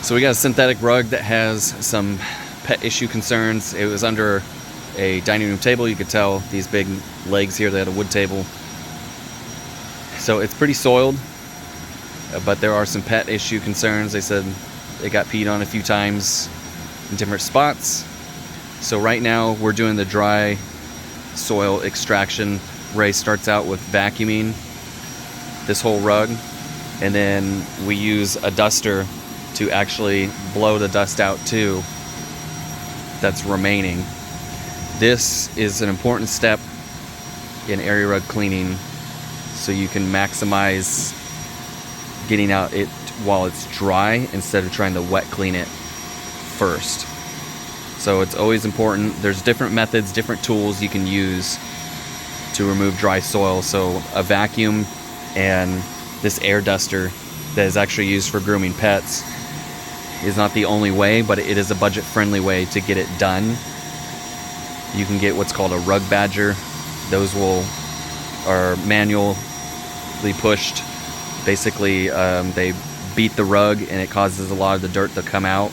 So we got a synthetic rug that has some pet issue concerns. It was under a dining room table. You could tell these big legs here. They had a wood table. So it's pretty soiled, but there are some pet issue concerns. They said it got peed on a few times in different spots. So right now we're doing the dry soil extraction. Ray starts out with vacuuming this whole rug, and then we use a duster to actually blow the dust out too that's remaining. This is an important step in area rug cleaning, so you can maximize getting out it while it's dry instead of trying to wet clean it first. So it's always important. There's different methods, different tools you can use to remove dry soil. So a vacuum and this air duster that is actually used for grooming pets is not the only way, but it is a budget-friendly way to get it done. You can get what's called a rug badger. Those are manually pushed. Basically, they beat the rug and it causes a lot of the dirt to come out.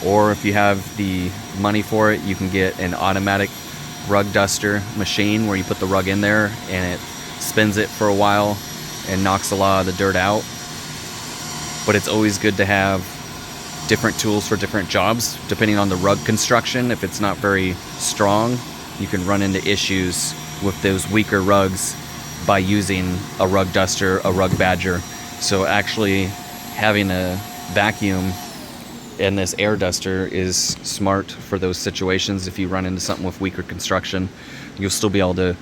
Or if you have the money for it, you can get an automatic rug duster machine where you put the rug in there and it spins it for a while and knocks a lot of the dirt out. But it's always good to have different tools for different jobs. Depending on the rug construction, if it's not very strong, you can run into issues with those weaker rugs by using a rug duster, a rug badger. So actually having a vacuum and this air duster is smart for those situations. If you run into something with weaker construction, you'll still be able to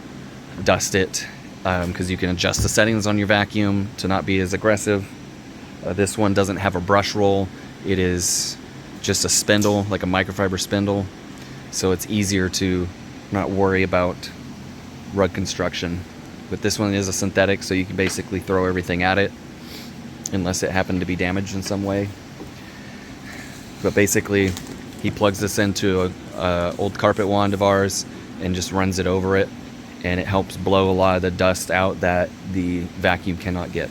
dust it, because you can adjust the settings on your vacuum to not be as aggressive. This one doesn't have a brush roll. It is just a spindle, like a microfiber spindle. So it's easier to not worry about rug construction. But this one is a synthetic, so you can basically throw everything at it unless it happened to be damaged in some way. But basically, he plugs this into a old carpet wand of ours and just runs it over it, and it helps blow a lot of the dust out that the vacuum cannot get.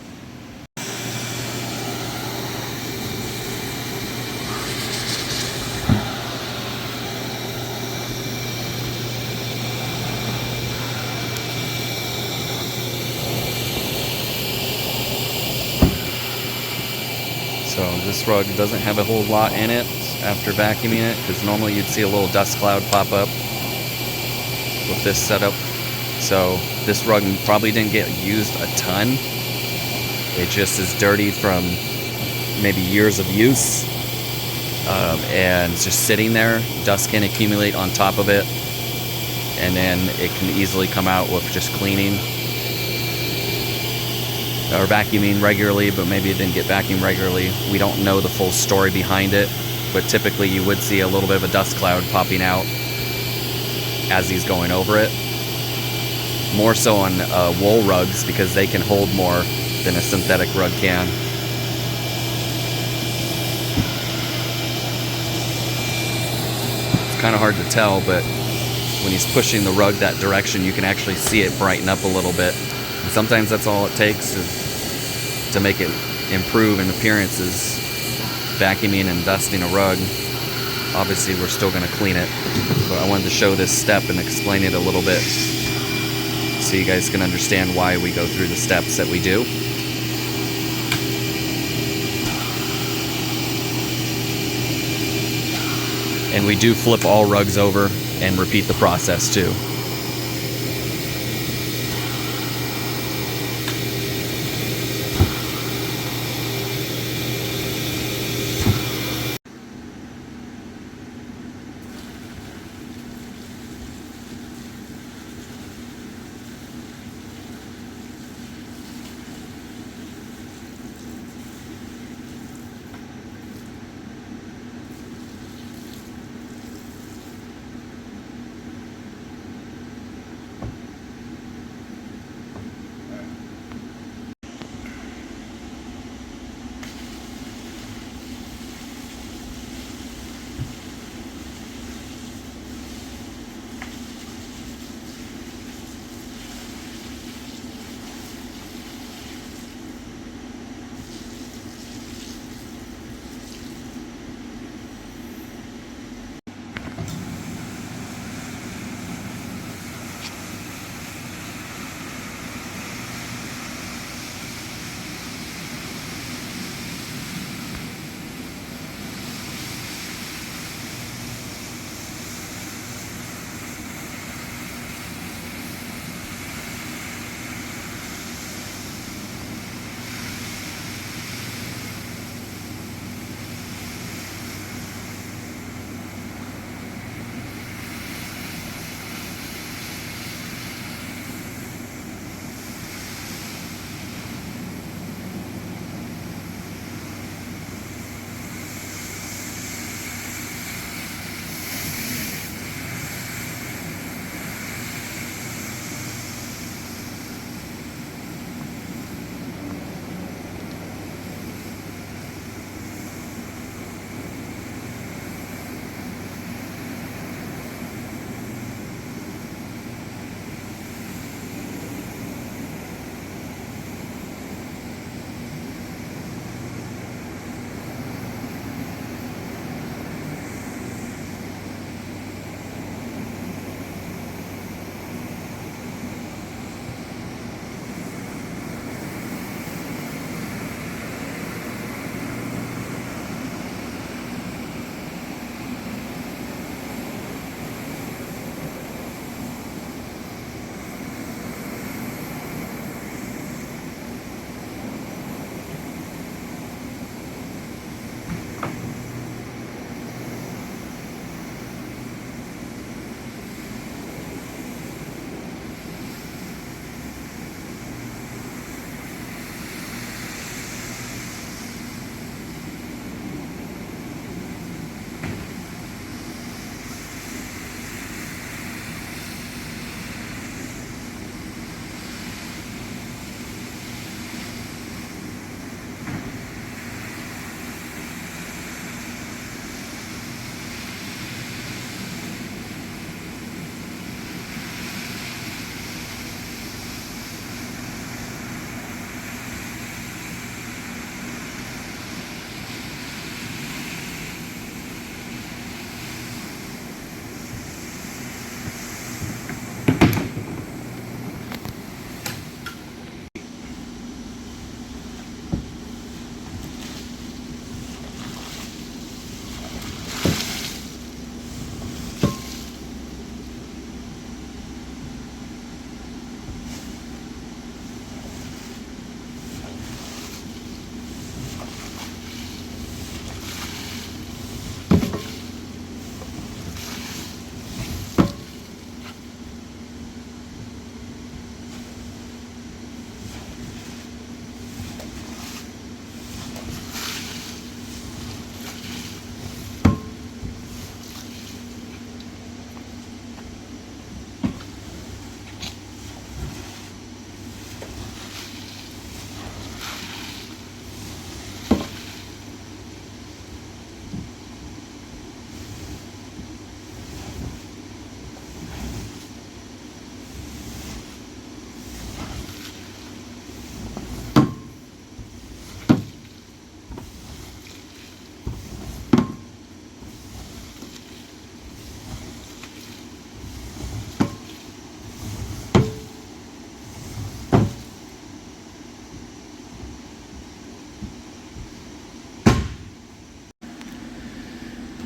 So this rug doesn't have a whole lot in it after vacuuming it, because normally you'd see a little dust cloud pop up with this setup. So this rug probably didn't get used a ton. It just is dirty from maybe years of use, and it's just sitting there. Dust can accumulate on top of it, and then it can easily come out with just cleaning or vacuuming regularly, but maybe it didn't get vacuumed regularly. We don't know the full story behind it, but typically you would see a little bit of a dust cloud popping out as he's going over it. More so on wool rugs, because they can hold more than a synthetic rug can. It's kind of hard to tell, but when he's pushing the rug that direction, you can actually see it brighten up a little bit. And sometimes that's all it takes to make it improve in appearance, is vacuuming and dusting a rug. Obviously, we're still going to clean it, but I wanted to show this step and explain it a little bit so you guys can understand why we go through the steps that we do. And we do flip all rugs over and repeat the process too.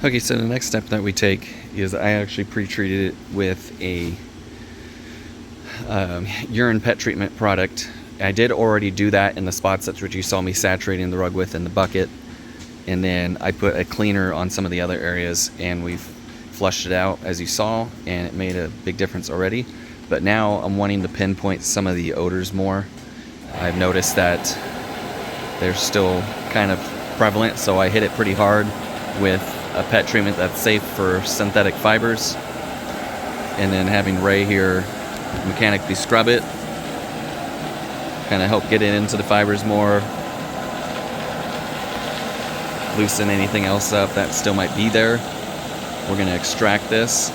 Okay, so the next step that we take is I actually pre-treated it with a urine pet treatment product. I did already do that in the spots. That's what you saw me saturating the rug with in the bucket. And then I put a cleaner on some of the other areas, and we've flushed it out as you saw, and it made a big difference already. But now I'm wanting to pinpoint some of the odors more. I've noticed that they're still kind of prevalent, so I hit it pretty hard with a pet treatment that's safe for synthetic fibers, and then having Ray here mechanically scrub it, kind of help get it into the fibers more, loosen anything else up that still might be there. We're going to extract this,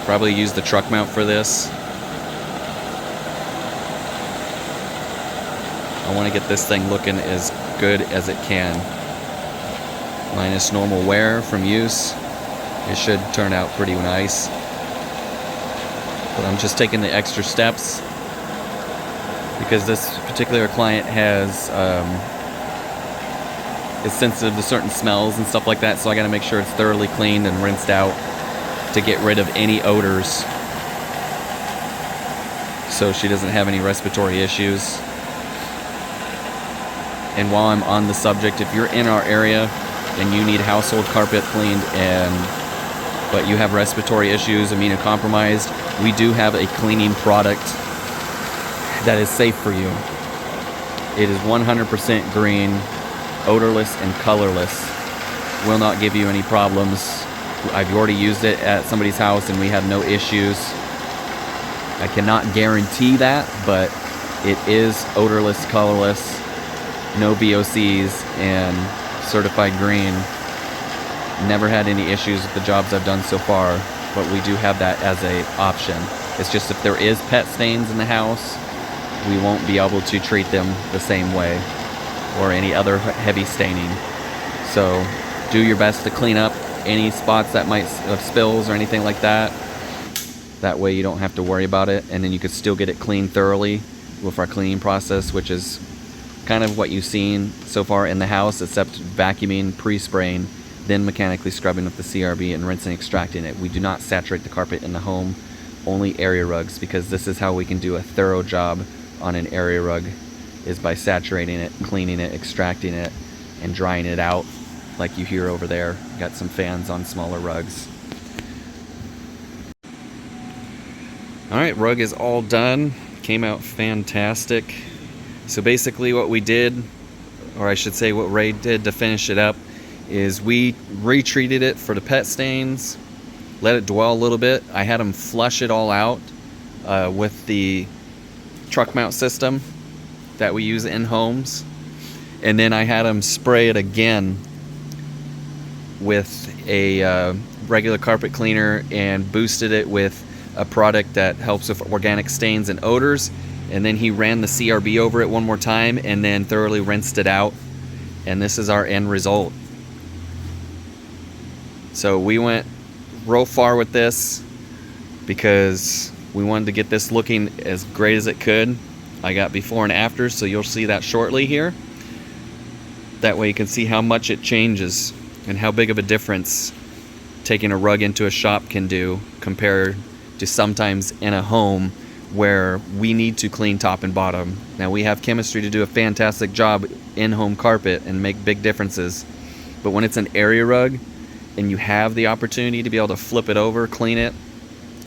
probably use the truck mount for this. I want to get this thing looking as good as it can. Minus normal wear from use, it should turn out pretty nice. But I'm just taking the extra steps because this particular client is sensitive to certain smells and stuff like that, so I got to make sure it's thoroughly cleaned and rinsed out to get rid of any odors, so she doesn't have any respiratory issues. And while I'm on the subject, if you're in our area and you need household carpet cleaned but you have respiratory issues, immunocompromised, we do have a cleaning product that is safe for you. It is 100% green, odorless, and colorless. Will not give you any problems. I've already used it at somebody's house and we had no issues. I cannot guarantee that, but it is odorless, colorless, no VOCs, and certified green. Never had any issues with the jobs I've done so far, but we do have that as a option. It's just if there is pet stains in the house, we won't be able to treat them the same way, or any other heavy staining. So do your best to clean up any spots that might have spills or anything like that. That way you don't have to worry about it, and then you could still get it cleaned thoroughly with our cleaning process, which is kind of what you've seen so far in the house, except vacuuming, pre-spraying, then mechanically scrubbing with the CRB and rinsing and extracting it. We do not saturate the carpet in the home, only area rugs, because this is how we can do a thorough job on an area rug, is by saturating it, cleaning it, extracting it, and drying it out like you hear over there. Got some fans on smaller rugs. Alright, rug is all done. Came out fantastic. So basically what we did, or I should say what Ray did to finish it up, is we retreated it for the pet stains, let it dwell a little bit. I had him flush it all out with the truck mount system that we use in homes, and then I had him spray it again with a regular carpet cleaner and boosted it with a product that helps with organic stains and odors, and then he ran the CRB over it one more time and then thoroughly rinsed it out, and this is our end result. So we went real far with this because we wanted to get this looking as great as it could. I got before and after, so you'll see that shortly here. That way you can see how much it changes and how big of a difference taking a rug into a shop can do compared to sometimes in a home where we need to clean top and bottom. Now we have chemistry to do a fantastic job in home carpet and make big differences, but when it's an area rug and you have the opportunity to be able to flip it over, clean it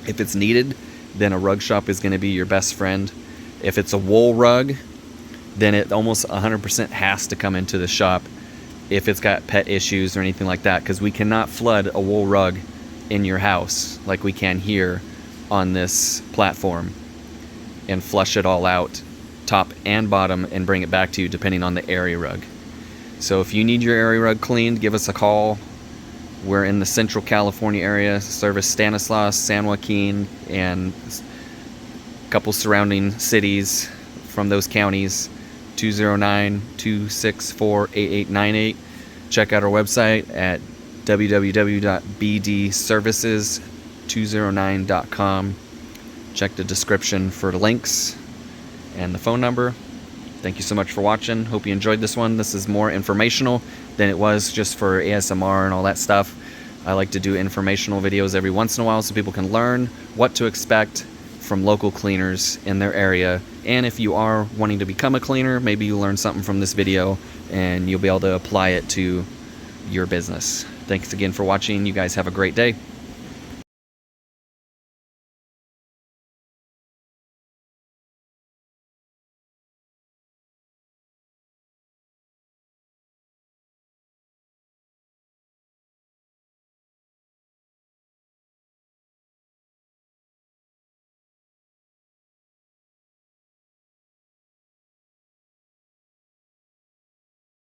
if it's needed, then a rug shop is going to be your best friend. If it's a wool rug, then it almost 100% has to come into the shop if it's got pet issues or anything like that, because we cannot flood a wool rug in your house like we can here on this platform and flush it all out, top and bottom, and bring it back to you depending on the area rug. So if you need your area rug cleaned, give us a call. We're in the Central California area, service Stanislaus, San Joaquin, and a couple surrounding cities from those counties. 209-264-8898. Check out our website at www.bdservices209.com. Check the description for the links and the phone number. Thank you so much for watching. Hope you enjoyed this one. This is more informational than it was just for ASMR and all that stuff. I like to do informational videos every once in a while so people can learn what to expect from local cleaners in their area. And if you are wanting to become a cleaner, maybe you learn something from this video and you'll be able to apply it to your business. Thanks again for watching. You guys have a great day.